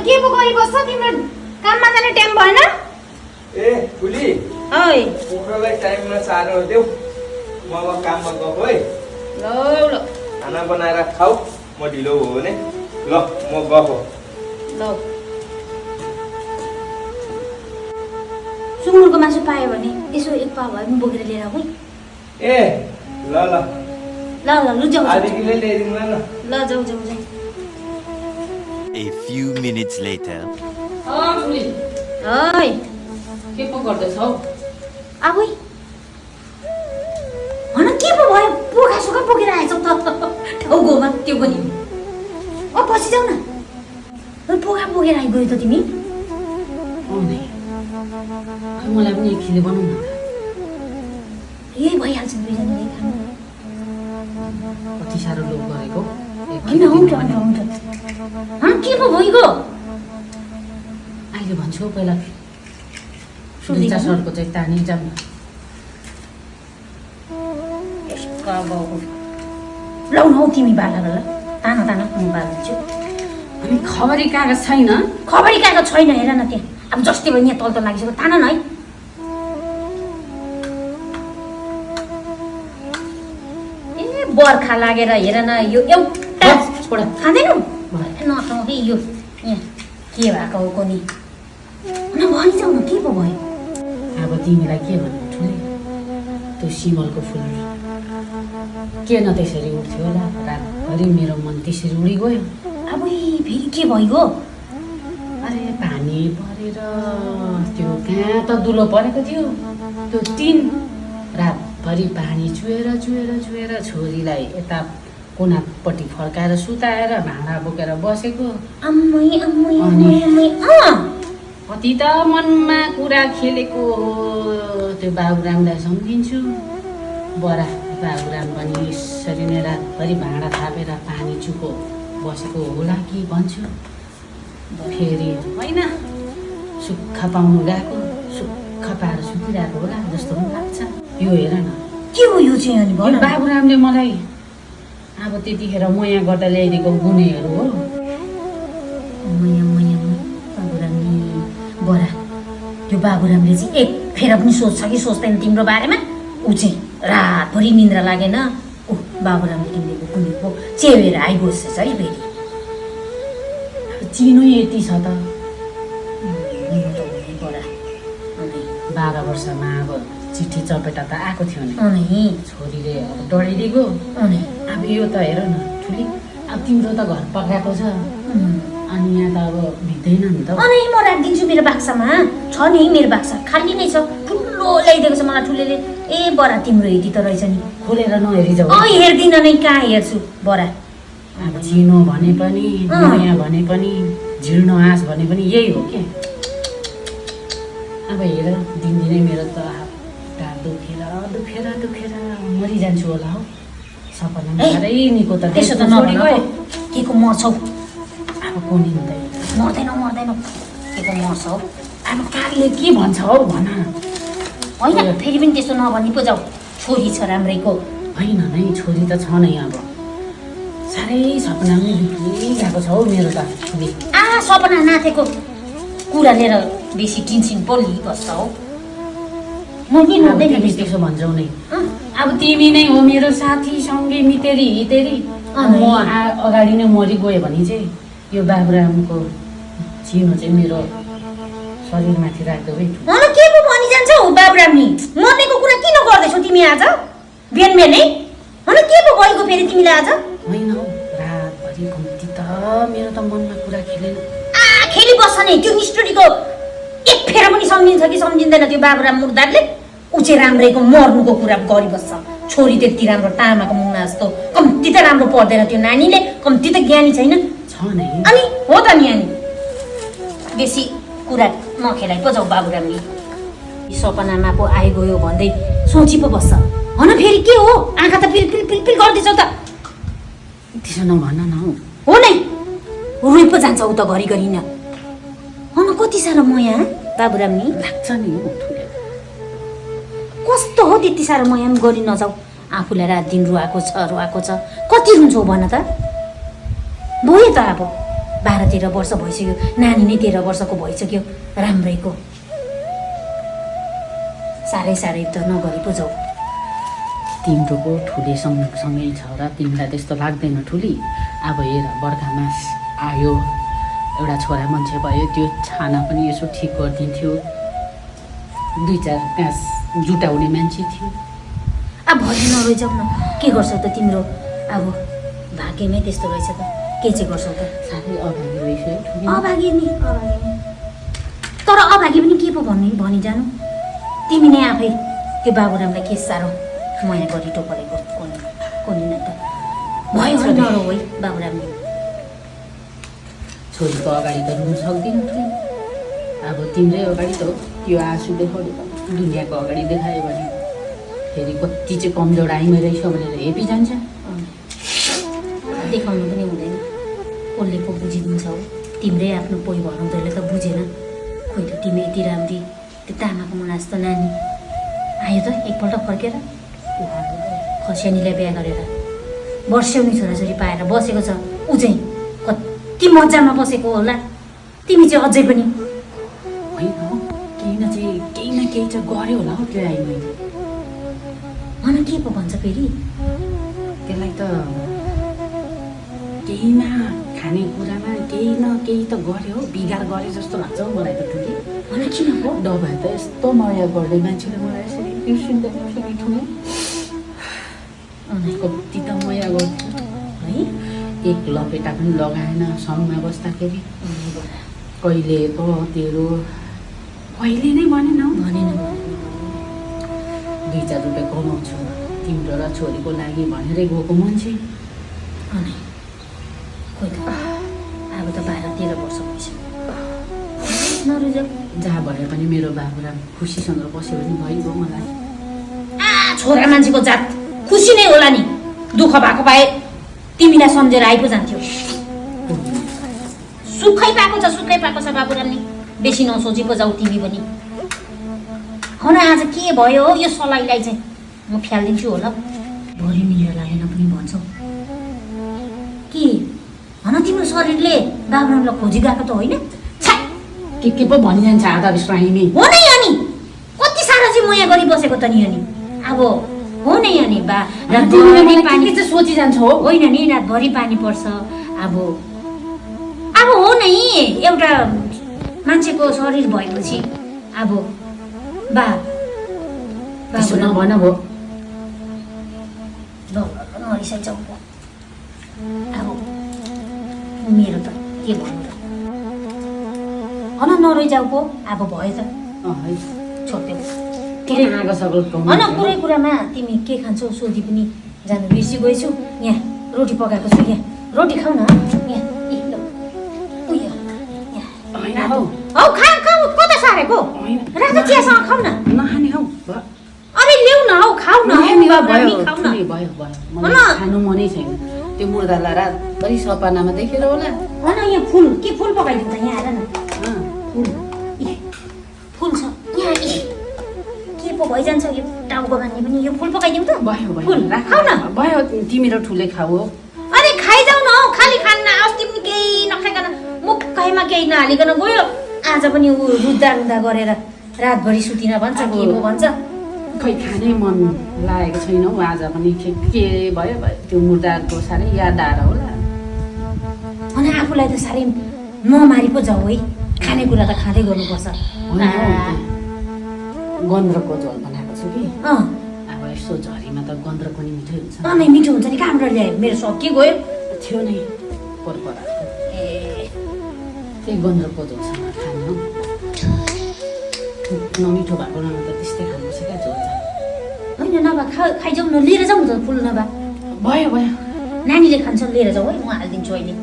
के पो गरिबस्छ तिम्रो काममा जाने टाइम भएन ए फुली ओइ कुखुरालाई टाइममा चारो देऊ म अब काममा गएको है ल ल खाना बनाएर खाऊ म ढिलो हो भने ल म गएको ल सुँगुरको मासु पायो भने यसो एक पाउ भए पनि बोकेर लिएर आऊ है ए ल ल ल ल लु जाऊ आधी किलो ल्याइदिनु न ल जाऊ जाऊ जाऊ A few minutes later. फुली ओइ के पो गर्दैछौ आऊ भन के पो भयो पोखा सुखा बोकेर आएछौ त टाउकोमा त्यो पनि पछि जाऊ न पोखा बोकेर आइगयो त तिमी आउने मलाई पनि एक खिले बनाउनु यही भइहाल्छ दुईजनाले खानु कति साह्रो लोभ गरेको होइन हुन्छ हुन्छ हुन्छ के पो भइगयो अहिले भन्छु पहिला सुनिता सरको चाहिँ तानी जाऊँ लौ न हौ तिमी बाला ल तानो तानो म बालिदिन्छु अनि खबरी कागज छैन खबरी कागज छैन हेर न त्यहाँ अब जस्तै भयो यहाँ तल लागिसक्यो तान न है ए बर्खा लागेर हेर न यो एउटा छोड खाँदैनौ नखाऊ है यो यहाँ के भएको हो कोनी भनिजाऊ न के पो भयो अब तिमीलाई के भन्नु ठुलै त्यो सिमलको फुल के न त्यसरी उठ्थ्यो होला रातभरि मेरो मन त्यसरी उडी गयो अब फेरि के भइगयो अरे पानी परेर त्यो कहाँ त दुलो परेको थियो त्यो तिन रातभरि पानी चुहेर चुहेर चुहेर छोरीलाई यता कुनापट्टि फर्काएर सुताएर भाँडा बोकेर बसेको अम्मै अम्मै अम्मै अम्मै कति त मनमा कुरा खेलेको त्यो बाबुरामलाई सम्झिन्छु बरा बाबुराम पनि यसरी नै रातभरि भाँडा थापेर पानी चुको बसेको होला कि भन्छु फेरि होइन सुक्खा पाउनु गएको सुक्खा पाएर सुतिरहेको होला जस्तो पनि लाग्छ यो हेर न के हो यो चाहिँ अनि भन बाबुरामले मलाई अब त्यतिखेर मया गर्दा ल्याइदिएको गुनेहरू हो बाबुरामले बरा त्यो बाबुरामले चाहिँ एक फेर पनि सोच्छ कि सोच्दैन तिम्रो बारेमा ऊ चाहिँ रातभरि निन्द्रा लागेन ऊ बाबुरामले तिमीले गुनेको चेवेर आइबस्छ है फेरि चिनो यति छ त बरा 12 वर्षमा अब चिठी चपेटा त आएको थियो नि अनि छोरीले अब डढाइदिएको अनि अब यो त हेर न ठुली अब तिम्रो त घर पकाएको छ अनि यहाँ त अब भित्दैन नि त अनि म राखिदिन्छु मेरो बाक्सामा छ नि मेरो बाक्सा खाली नै छ ठुलो ल्याइदिएको छ मलाई ठुलेले ए बरा तिम्रो हेरी त रहेछ नि खोलेर नहेरी जाऊ हेर्दिन नै कहाँ हेर्छु बरा अब चिनो भने पनि नयाँ भने पनि झिर्नो आँस भने पनि यही हो के अब हेर दिनदिनै मेरो त ढाड दुखेर दुखेर दुखेर मरिजान्छु होला हौ सपना साह्रै निको त त्यसो त नभन के को मर्छौ अब कोनी हुँदैन मर्दैन मर्दैन के को मर्छौ अब कागले के भन्छ हौ भन होइन फेरि पनि त्यसो नभनी पो जाऊ छोरी छ राम्रैको होइन नै छोरी त छ नै अब साह्रै सपना पनि बिग्रिरहेको छ हौ मेरो त सपना नाथेको कुरा लिएर बेसी टेन्सन पो लिइबस्छ हौ म के हुँदैन त्यसो भन्छौ नै अब तिमी नै हो मेरो साथी सँगै मितेरी हितेरी म अगाडि नै मरि गयो भने चाहिँ यो बाबुरामको चिनो चाहिँ मेरो शरीरमाथि राख्दौ है के पो भनिजान्छ हौ बाबुराम नि मर्नेको कुरा किन गर्दैछौ तिमी आज बिहान बिहानै के पो भइगयो फेरि तिमीलाई आज होइन हौ रातभरि कम्ती त मेरो त मनमा कुरा खेलेन खेली बस्छ नि त्यो निष्ठुरीको एक फेर पनि सम्झिन्छ कि सम्झिँदैन त्यो बाबुराम मुर्दारले ऊ चाहिँ राम्रैको मर्नुको कुरा गरिबस्छ छोरी त्यति राम्रो तामाको मुना जस्तो कम्ती त राम्रो पढ्दैन त्यो नानीले कम्ती त ज्ञानी छैन छ नै अनि हो त नि अनि बेसी कुरा नखेलाइ पो जाऊ बाबुरामले सपनामा पो आइगयो भन्दै सोची पो बस्छ भन फेरि के हो आँखा त पिल पिल पिल गर्दैछौ त त्यसो नभन न हो नै रोइ पो जान्छ ऊ त घरिघरि न कति साह्रो माया बाबुराम नि लाग्छ नि हो कस्तो हो त्यति साह्रो माया पनि गरि नजाऊ आफूलाई रात दिन रुवाएको छ कति रुन्छौ भन त भयो त अब 12-13 वर्ष भइसक्यो, नानी नै 13 वर्षको भइसक्यो, राम्रैको। साह्रै त नगरी पो जाऊ। तिम्रो पो ठुले सँगै छ र तिमीलाई त्यस्तो लाग्दैन ठुली? अब हेर बर्खा मास आयो, एउटा छोरा मान्छे भयो, त्यो छाना पनि यसो ठिक गरिदिन्थ्यो, 2-4 घाँस जुटाउने मान्छे थियो। अब भरि नरोइजाऊ न, के गर्छौ त तिम्रो अब भाग्यमै त्यस्तो रहेछ त, के चाहिँ गर्छौ त? साह्रै अभागी रहेछ है ठुली। अभागी नि। तर अभागी पनि के पो भनी जानु, तिमी नै आफै त्यो बाबुरामलाई के साह्रो माया गरी टोपलेको कोनी न त भयो नरो है बाबुरामले। छोरीको अगाडि त रुन सक्दिनँ ठुली, अब तिम्रै अगाडि त त्यो आँसु देखाउने दुनियाँको अगाडि देखायो भने फेरि कति चाहिँ कमजोर आइमै रहेछ भनेर हेपी जान्छ। देखाउनु पनि हुँदैन, कसले पो बुझिदिन्छ हो, तिम्रै आफ्नो पोइ भनाउँदैले त बुझेन। खोइ त तिमी यति राम्री, त्यो तामाको मुना जस्तो नानी आयो त एकपल्ट फर्केर, खस्यानीलाई बिहा गरेर वर्ष्यौनी छोराछोरी पाएर बसेको छ, ऊ चाहिँ कति मजामा बसेको होला, तिमी चाहिँ अझै पनि होइन केही न केही चाहिँ गऱ्यो होला हौ त्यो आइमै। भन के पो भन्छ फेरि? त्यसलाई त केहीमा खानेकुरामा केही न केही त गऱ्यो हौ, बिगार गरे जस्तो लाग्छ हौ मलाई त ठुली। भन किन पो? दबाई त यस्तो माया गर्ने मान्छेले मलाई यसरी बिर्सिँदैन ठुलो, कति त माया गर्थ्यो है। एक लपेटा पनि लगाएन सँगमा बस्दाखेरि, कहिले त तेरो कहिले नै भनेन हौ, भनेन 2-4 रुपियाँ कमाउँछु तिम्रो र छोरीको लागि भनेरै गएको मान्छे। अनि खोइ त अब त 12-13 वर्ष भइसक्यो, नरुजाऊ। जहाँ भए पनि मेरो बाबुराम खुसीसँग बस्यो भने भइगयो मलाई। छोरा मान्छेको जात खुसी नै होला नि, दुःख भएको भए तिमीलाई सम्झेर आइपो जान्थ्यो। सुखै पाएको छ बाबुराम नि, बेसी नसोची पो जाऊ तिमी पनि। हो न आज के भयो यो सलाइलाई चाहिँ म फ्यालिदिन्छु होला, भरि निन्द्रा लागेन पनि भन्छौ के? भन तिम्रो शरीरले बाबुरामलाई खोजी गएको त होइन? के पो भनिजान्छ आधा विश्रामी हो नै अनि कति साह्रो चाहिँ माया गरी बसेको त नि अनि। अब हो नै अनि बा रातभरि पानी चाहिँ सोचिजान्छ हो, होइन नि रातभरि पानी पर्छ। अब हो नै एउटा मान्छेको शरीर भएपछि अब त्यसो नभन भो। नरिसाइजाऊ अब मेरो त के भन्नु त, हन नरोइजाऊ पो अब भयो त है छोड्देऊ। हन कुरामा तिमी के खान्छौ सोधी पनि जानु बिर्सी गएछु। यहाँ रोटी पकाएको छु, यहाँ रोटी खाऊ न, यहाँ उयो यहाँ हौ खाऊ कता सारेको राजा चियासँग खाऊ न। नखाने हौ, अरे ल्याउ न हौ खाऊ न, भयो खानु मनै छैन। त्यो मुर्दालाई रातभरि सपनामा देखेर होला। हो न यहाँ के फुल पकाइदिउँ त, यहाँ आएर न फुल छ यहाँ। के पो भइजान्छ यो टाउको बान्ने पनि, यो फुल पकाइदिउँ त। भयो खाऊ न। भयो तिमी र ठुले खाऊ। अरे खाइजाऊ न हौ, खाली खान्न। अस्ति पनि केही नखाइकन मुखैमा केही नहालिकन गयो, आज पनि ऊ रुद्दा गरेर रातभरि सुतिन भन्छ, के पो भन्छ। खै खानै मन लागेको छैन हौ आज पनि। के भयो त्यो मुर्दाको साह्रै याद आएर होला। अनि आफूलाई त साह्रै नमारी पो जाऊ है, खानेकुरा त खाँदै गर्नुपर्छ। गन्द्रको झोल बनाएको छु कि, अँ अब यसो झरीमा त गन्द्रको नि मिठै हुन्छ। नै मिठो हुन्छ नि, कहाँबाट ल्यायो? मेरो सकि गयो थियो नै परपराको। ए त्यही गन्द्रको झोलसँग खाने हौ। नमिठो भएको बेलामा त त्यस्तै खानुपर्छ क्या झोल चाहिँ। होइन नभए खाइजाऊ न, लिएर जाउँ त फुल नभए। भयो नानीले खान्छ लिएर जाऊ है, म हालिदिन्छु अहिले।